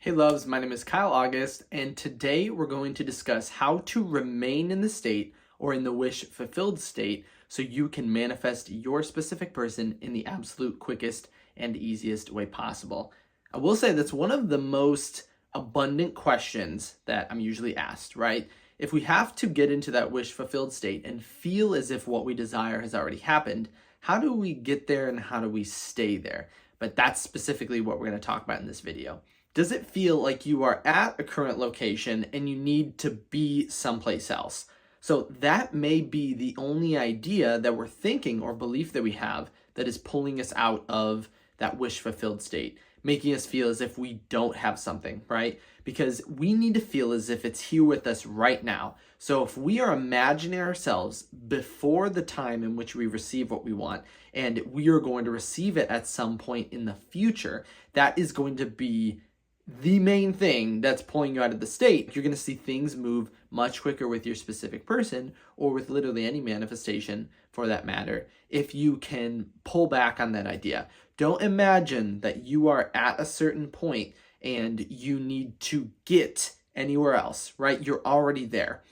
Hey loves, my name is Kyle August, and today we're going to discuss how to remain in the state or in the wish fulfilled state so you can manifest your specific person in the absolute quickest and easiest way possible. I will say that's one of the most abundant questions that I'm usually asked, right? If we have to get into that wish fulfilled state and feel as if what we desire has already happened, how do we get there and how do we stay there? But that's specifically what we're going to talk about in this video. Does it feel like you are at a current location and you need to be someplace else? So that may be the only idea that we're thinking or belief that we have that is pulling us out of that wish fulfilled state, making us feel as if we don't have something, right? Because we need to feel as if it's here with us right now. So if we are imagining ourselves before the time in which we receive what we want, and we are going to receive it at some point in the future, that is going to be the main thing that's pulling you out of the state. You're going to see things move much quicker with your specific person, or with literally any manifestation for that matter, if you can pull back on that idea. Don't imagine that you are at a certain point and you need to get anywhere else, right? You're already there.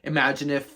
Imagine if,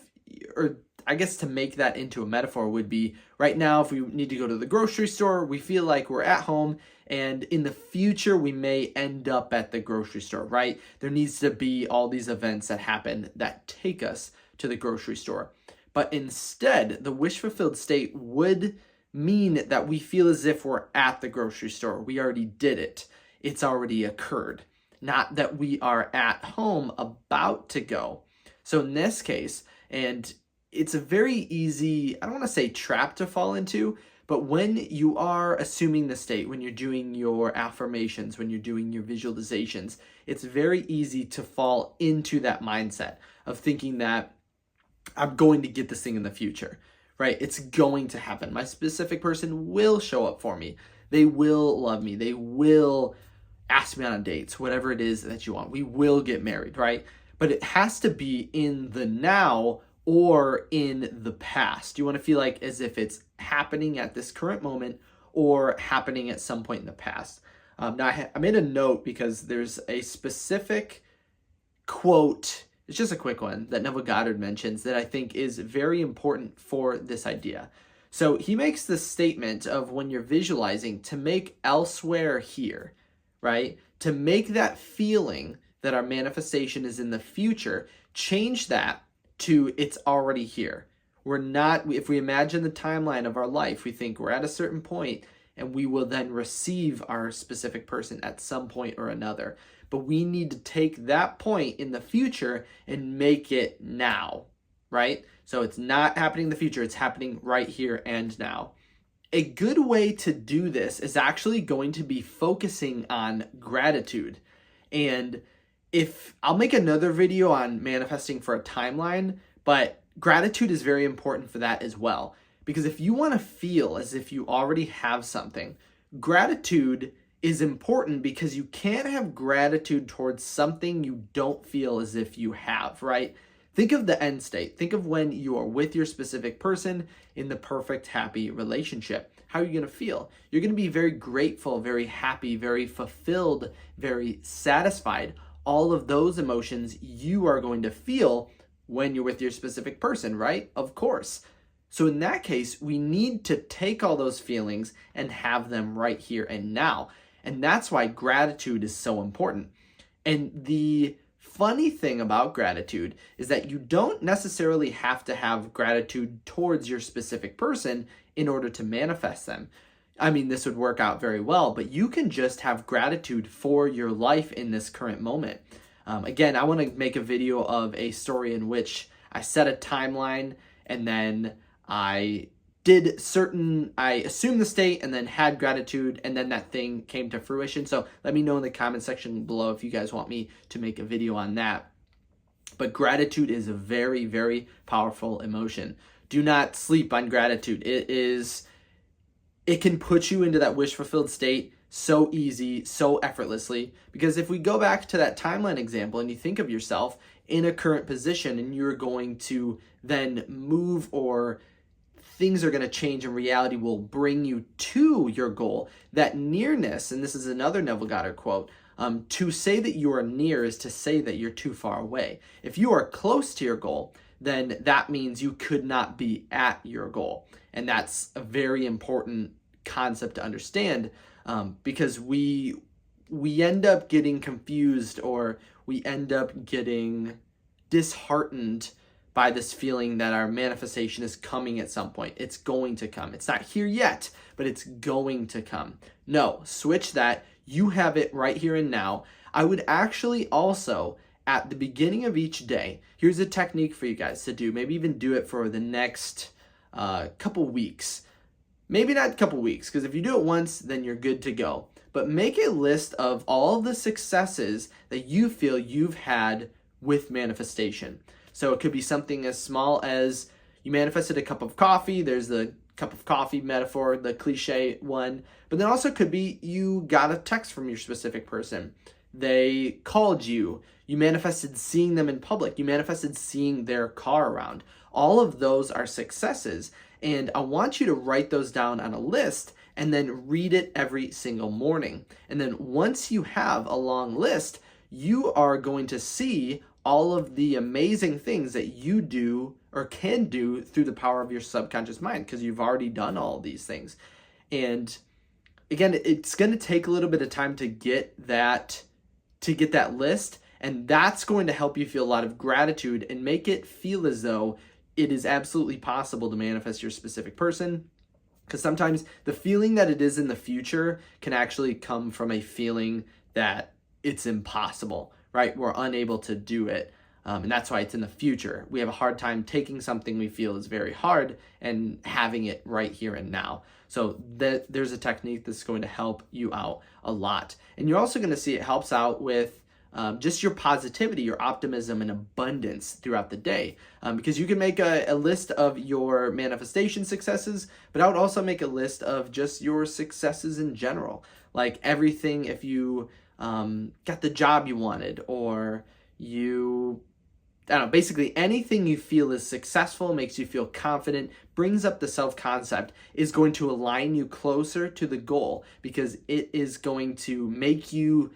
or I guess to make that into a metaphor would be right now, if we need to go to the grocery store, we feel like we're at home, and in the future, we may end up at the grocery store, right? There needs to be all these events that happen that take us to the grocery store. But instead, the wish fulfilled state would mean that we feel as if we're at the grocery store. We already did it. It's already occurred. Not that we are at home about to go. So in this case, and it's a very easy, I don't want to say trap to fall into, but when you are assuming the state, when you're doing your affirmations, when you're doing your visualizations, it's very easy to fall into that mindset of thinking that I'm going to get this thing in the future, right? It's going to happen. My specific person will show up for me. They will love me. They will ask me on dates, whatever it is that you want. We will get married, right? But it has to be in the now or in the past. You want to feel like as if it's happening at this current moment or happening at some point in the past. Now, I made a note because there's a specific quote, it's just a quick one, that Neville Goddard mentions that I think is very important for this idea. So he makes the statement of when you're visualizing to make elsewhere here, right? To make that feeling that our manifestation is in the future, change that to it's already here. We're not, if we imagine the timeline of our life, we think we're at a certain point and we will then receive our specific person at some point or another. But we need to take that point in the future and make it now, right? So it's not happening in the future, it's happening right here and now. A good way to do this is actually going to be focusing on gratitude. And if I'll make another video on manifesting for a timeline, but gratitude is very important for that as well. Because if you want to feel as if you already have something, gratitude is important because you can't have gratitude towards something you don't feel as if you have, right? Think of the end state. Think of when you are with your specific person in the perfect, happy relationship. How are you going to feel? You're going to be very grateful, very happy, very fulfilled, very satisfied. All of those emotions you are going to feel when you're with your specific person, right? Of course. So in that case, we need to take all those feelings and have them right here and now. And that's why gratitude is so important. And the funny thing about gratitude is that you don't necessarily have to have gratitude towards your specific person in order to manifest them. I mean, this would work out very well, but you can just have gratitude for your life in this current moment. Again, I want to make a video of a story in which I set a timeline and then I assumed the state and then had gratitude and then that thing came to fruition. So let me know in the comment section below if you guys want me to make a video on that. But gratitude is a very, very powerful emotion. Do not sleep on gratitude. It can put you into that wish fulfilled state so easy, so effortlessly. Because if we go back to that timeline example and you think of yourself in a current position and you're going to then move or things are going to change and reality will bring you to your goal, that nearness, and this is another Neville Goddard quote, To say that you are near is to say that you're too far away. If you are close to your goal, then that means you could not be at your goal. And that's a very important concept to understand, because we end up getting confused, or we end up getting disheartened by this feeling that our manifestation is coming at some point. It's going to come. It's not here yet, but it's going to come. No, switch that. You have it right here and now. I would actually also, at the beginning of each day, here's a technique for you guys to do. Maybe even do it for the next couple weeks. Maybe not a couple weeks, because if you do it once, then you're good to go. But make a list of all the successes that you feel you've had with manifestation. So it could be something as small as you manifested a cup of coffee. There's the cup of coffee metaphor, the cliche one. But then also could be you got a text from your specific person. They called you. You manifested seeing them in public. You manifested seeing their car around. All of those are successes. And I want you to write those down on a list and then read it every single morning. And then once you have a long list, you are going to see all of the amazing things that you do or can do through the power of your subconscious mind, because you've already done all of these things. And again, it's going to take a little bit of time to get that list, and that's going to help you feel a lot of gratitude and make it feel as though it is absolutely possible to manifest your specific person. Because sometimes the feeling that it is in the future can actually come from a feeling that it's impossible, right? We're unable to do it. And that's why it's in the future. We have a hard time taking something we feel is very hard and having it right here and now. So there's a technique that's going to help you out a lot. And you're also going to see it helps out with just your positivity, your optimism, and abundance throughout the day. Because you can make a list of your manifestation successes, but I would also make a list of just your successes in general. Like everything, if you got the job you wanted, or you, I don't know, basically anything you feel is successful, makes you feel confident, brings up the self-concept, is going to align you closer to the goal, because it is going to make you,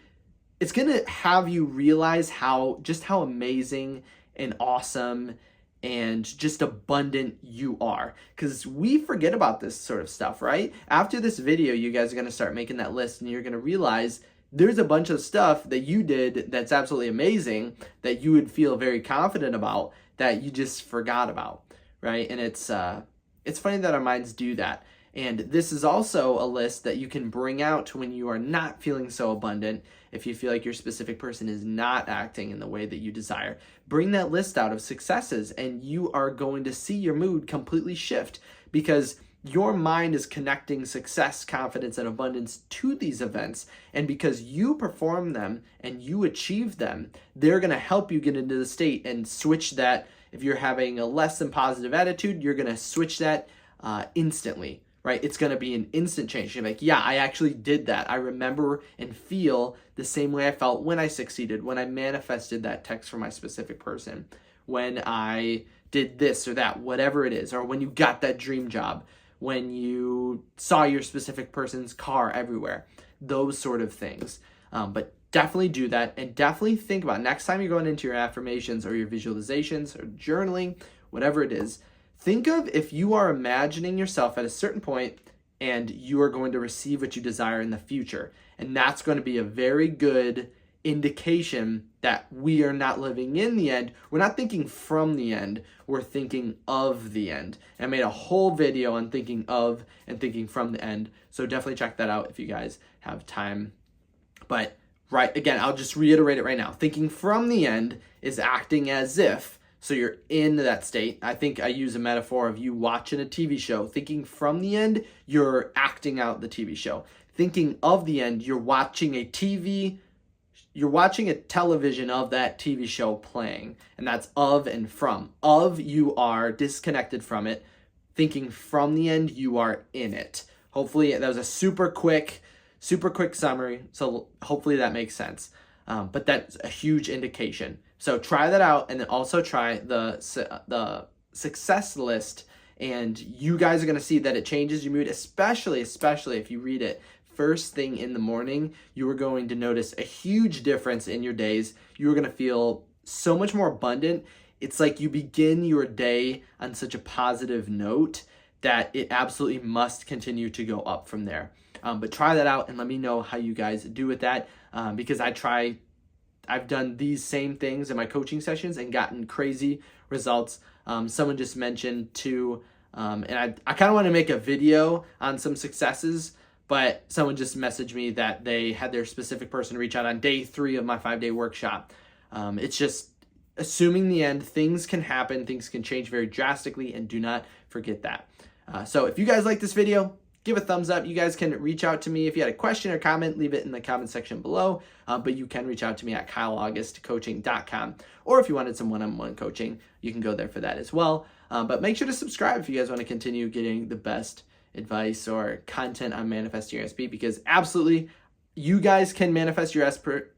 it's going to have you realize how amazing and awesome and just abundant you are. Because we forget about this sort of stuff, right? After this video, you guys are going to start making that list, and you're going to realize there's a bunch of stuff that you did that's absolutely amazing that you would feel very confident about that you just forgot about, right? And it's funny that our minds do that. And this is also a list that you can bring out when you are not feeling so abundant. If you feel like your specific person is not acting in the way that you desire, bring that list out of successes, and you are going to see your mood completely shift, because your mind is connecting success, confidence, and abundance to these events. And because you perform them and you achieve them, they're going to help you get into the state and switch that. If you're having a less than positive attitude, you're going to switch that instantly, right? It's going to be an instant change. You're like, yeah, I actually did that. I remember and feel the same way I felt when I succeeded, when I manifested that text from my specific person, when I did this or that, whatever it is, or when you got that dream job, when you saw your specific person's car everywhere, those sort of things. But definitely do that, and definitely think about next time you're going into your affirmations or your visualizations or journaling, whatever it is, think of if you are imagining yourself at a certain point and you are going to receive what you desire in the future. And that's going to be a very good indication that we are not living in the end. We're not thinking from the end, we're thinking of the end. And I made a whole video on thinking of and thinking from the end, so definitely check that out if you guys have time. But right, again, I'll just reiterate it right now. Thinking from the end is acting as if, so you're in that state. I think I use a metaphor of you watching a TV show. Thinking from the end, you're acting out the TV show. Thinking of the end, you're watching a television of that TV show playing, and that's of and from. Of, you are disconnected from it. Thinking from the end, you are in it. Hopefully that was a super quick summary, so hopefully that makes sense. But that's a huge indication. So try that out, and then also try the success list, and you guys are going to see that it changes your mood, especially if you read it first thing in the morning, you are going to notice a huge difference in your days. You're going to feel so much more abundant. It's like you begin your day on such a positive note that it absolutely must continue to go up from there. But try that out and let me know how you guys do with that, because I've done these same things in my coaching sessions and gotten crazy results. Someone just mentioned too, and I kind of want to make a video on some successes, but someone just messaged me that they had their specific person reach out on day 3 of my 5-day workshop. It's just assuming the end, things can happen, things can change very drastically, and do not forget that. So if you guys like this video, give a thumbs up. You guys can reach out to me if you had a question or comment, leave it in the comment section below. But you can reach out to me at kyleaugustcoaching.com. Or if you wanted some one-on-one coaching, you can go there for that as well. But make sure to subscribe if you guys want to continue getting the best advice or content on manifesting your SP, because absolutely you guys can manifest your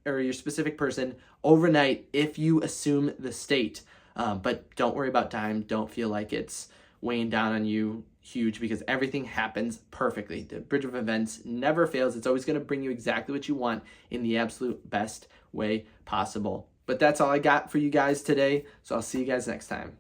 your specific person overnight if you assume the state. But don't worry about time. Don't feel like it's weighing down on you huge, because everything happens perfectly. The bridge of events never fails. It's always going to bring you exactly what you want in the absolute best way possible. But that's all I got for you guys today. So I'll see you guys next time.